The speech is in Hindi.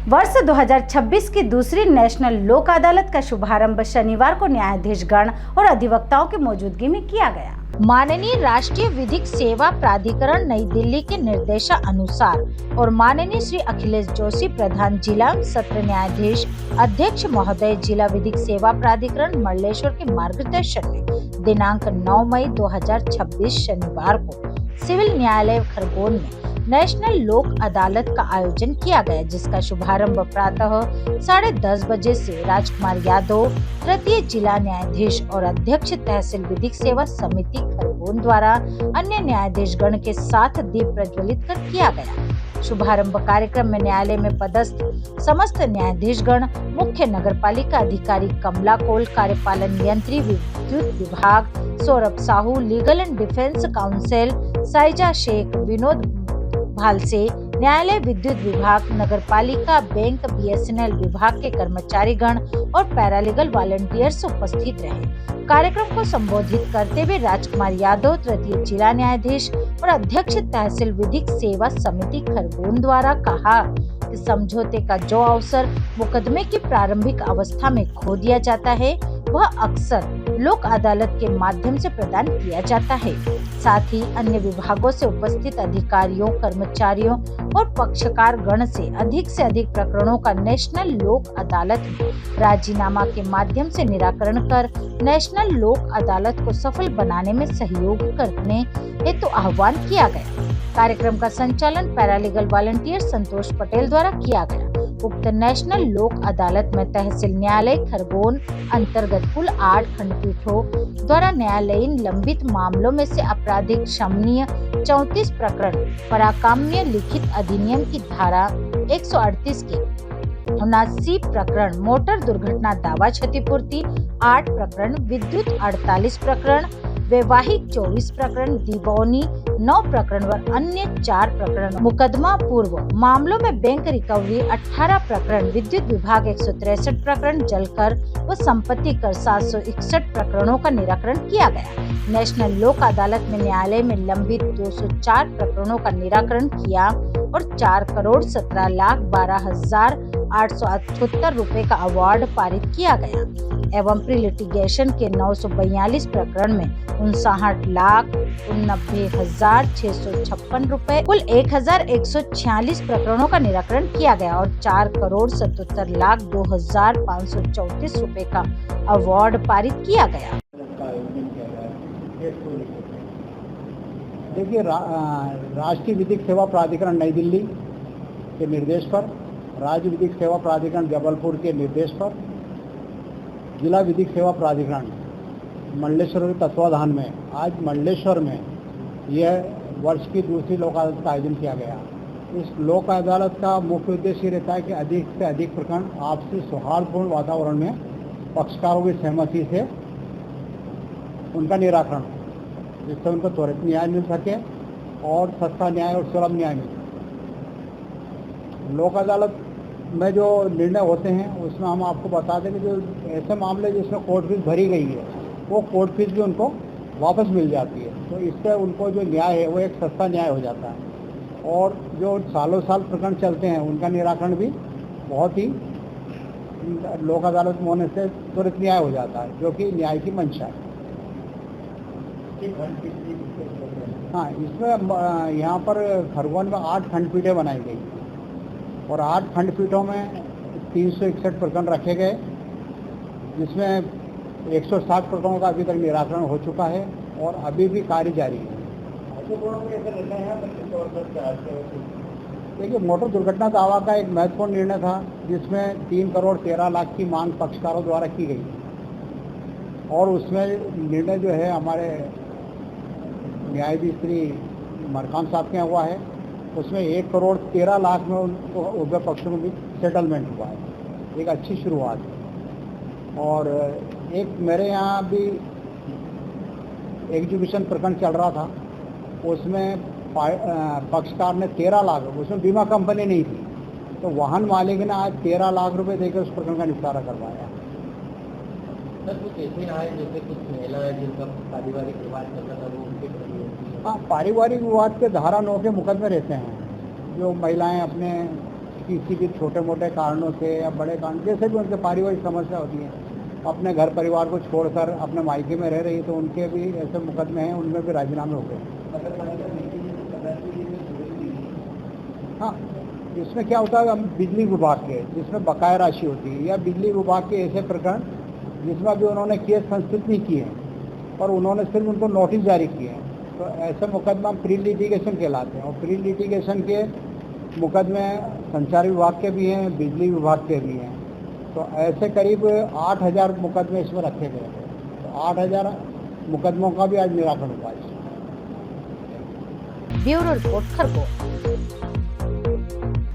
वर्ष 2026 की दूसरी नेशनल लोक अदालत का शुभारंभ शनिवार को न्यायाधीशगण और अधिवक्ताओं की मौजूदगी में किया गया। माननीय राष्ट्रीय विधिक सेवा प्राधिकरण नई दिल्ली के निर्देशानुसार और माननीय श्री अखिलेश जोशी प्रधान जिला सत्र न्यायाधीश अध्यक्ष महोदय जिला विधिक सेवा प्राधिकरण मंडलेश्वर के मार्गदर्शन में दिनांक 9 मई 2026 शनिवार को सिविल न्यायालय खरगोन में नेशनल लोक अदालत का आयोजन किया गया, जिसका शुभारंभ प्रातः 10:30 बजे से राजकुमार यादव तृतीय जिला न्यायाधीश और अध्यक्ष तहसील विधिक सेवा समिति खरगोन द्वारा अन्य न्यायाधीशगण के साथ दीप प्रज्वलित कर किया गया। शुभारंभ कार्यक्रम में न्यायालय में पदस्थ समस्त न्यायाधीशगण, मुख्य नगरपालिका अधिकारी कमला कोल, कार्यपालन यंत्री विद्युत विभाग Saurabh Sahu, legal and defence counsel Saiza Sheikh, Vinod Bhalse, न्यायालय विद्युत विभाग, नगरपालिका, बैंक, बीएसएनएल विभाग के कर्मचारीगण और पैरालीगल वॉलंटियर्स उपस्थित रहे। कार्यक्रम को संबोधित करते हुए राजकुमार यादव तृतीय जिला न्यायाधीश और अध्यक्ष तहसील विधिक सेवा समिति खरगोन द्वारा कहा कि समझौते का जो अवसर मुकदमे की प्रारंभिक अवस्था में खो दिया जाता है, वह अक्सर लोक अदालत के माध्यम से प्रदान किया जाता है। साथ ही अन्य विभागों से उपस्थित अधिकारियों, कर्मचारियों और पक्षकार गण से अधिक प्रकरणों का नेशनल लोक अदालत में राजीनामा के माध्यम से निराकरण कर नेशनल लोक अदालत को सफल बनाने में सहयोग करने हेतु आह्वान किया गया। कार्यक्रम का संचालन पैरालीगल वॉलंटियर संतोष पटेल द्वारा किया गया। उक्त नेशनल लोक अदालत में तहसील न्यायालय खरगोन अंतर्गत कुल 8 खंडपीठों द्वारा न्यायालयीन लंबित मामलों में से आपराधिक शमनीय 34 प्रकरण, पराकाम्य लिखित अधिनियम की धारा 138 के 79 प्रकरण, मोटर दुर्घटना दावा क्षतिपूर्ति 8 प्रकरण, विद्युत 48 प्रकरण, वैवाहिक 24 प्रकरण, दीवानी 9 प्रकरण व अन्य 4 प्रकरण, मुकदमा पूर्व मामलों में बैंक रिकवरी 18 प्रकरण, विद्युत विभाग 163 प्रकरण, जलकर व संपत्ति कर 761 प्रकरणों का निराकरण किया गया। नेशनल लोक अदालत में न्यायालय में लंबित 204 प्रकरणों का निराकरण किया और 4,17,12,878 रुपए का अवार्ड पारित किया गया एवं प्री लिटिगेशन के 942 प्रकरण में 59,89,656 रुपए, कुल 1,146 प्रकरणों का निराकरण किया गया और 4,77,02,534 रुपए का अवार्ड पारित किया गया। देखिए, राष्ट्रीय विधिक सेवा प्राधिकरण नई दिल्ली के निर्देश पर, राज्य विधिक सेवा प्राधिकरण जबलपुर के निर्देश पर, जिला विधिक सेवा प्राधिकरण मंडलेश्वर के तत्वाधान में आज मंडलेश्वर में यह वर्ष की दूसरी लोक अदालत का आयोजन किया गया। इस लोक अदालत का मुख्य उद्देश्य रहता है कि अधिक से अधिक प्रकरण आपसी सौहार्दपूर्ण वातावरण में पक्षकारों की सहमति से उनका निराकरण, जिससे उनको त्वरित न्याय मिल सके और सस्ता न्याय और सुलभ न्याय मिले। लोक अदालत में जो निर्णय होते हैं उसमें हम आपको बता दें कि जो ऐसे मामले जिसमें कोर्ट फीस भरी गई है, वो कोर्ट फीस भी उनको वापस मिल जाती है, तो इससे उनको जो न्याय है वो एक सस्ता न्याय हो जाता है और जो सालों साल प्रकरण चलते हैं उनका निराकरण भी बहुत ही लोक अदालत में होने से त्वरित न्याय हो जाता है, जो कि न्याय की मंशा है। हाँ, इसमें यहाँ पर खरगोन में 8 खंडपीठें बनाई गई और 8 खंडपीठों में 361 प्रकरण रखे गए, जिसमें 160 प्रकरणों का अभी तक निराकरण हो चुका है और अभी भी कार्य जारी है। देखिए, मोटर दुर्घटना दावा का एक महत्वपूर्ण निर्णय था, जिसमें 3,13,00,000 की मांग पक्षकारों द्वारा की गई और उसमें निर्णय जो है हमारे न्यायाधीश श्री मरकाम साहब के यहाँ हुआ है। उसमें 1,13,00,000 में उनको उभय पक्षों में भी सेटलमेंट हुआ है, एक अच्छी शुरुआत है। और एक मेरे यहाँ भी एग्जीक्यूशन प्रकरण चल रहा था, उसमें पक्षकार ने 13 लाख, उसमें बीमा कंपनी नहीं थी, तो वाहन मालिक ने आज 13 लाख रुपए देकर उस प्रकरण का निपटारा करवाया। सर, कुछ ऐसे आए जैसे कुछ महिलाएं जिनका पारिवारिक विवाद चलता था, वो उनके प्रति? हाँ, पारिवारिक विवाद के धारा 9 के मुकदमे रहते हैं। जो महिलाएं अपने किसी भी छोटे मोटे कारणों से या बड़े कारण जैसे भी उनके पारिवारिक समस्या होती है, अपने घर परिवार को छोड़कर अपने मायके में रह रही, तो उनके भी ऐसे मुकदमे हैं, उनमें भी राजीनामे हो गए। हाँ, इसमें क्या होता है, बिजली विभाग के जिसमें बकाया राशि होती है, या बिजली विभाग के ऐसे प्रकरण जिसमें भी उन्होंने केस संस्थित नहीं किए हैं और उन्होंने सिर्फ उनको नोटिस जारी किए हैं, तो ऐसे मुकदमा प्री लिटिगेशन कहलाते हैं। और प्री लिटिगेशन के मुकदमे संचार विभाग के भी हैं, बिजली विभाग के भी हैं। तो ऐसे करीब 8,000 मुकदमे इसमें रखे गए थे। तो 8,000 मुकदमों का भी आज निराकरण हुआ है। Bureau report Khargone.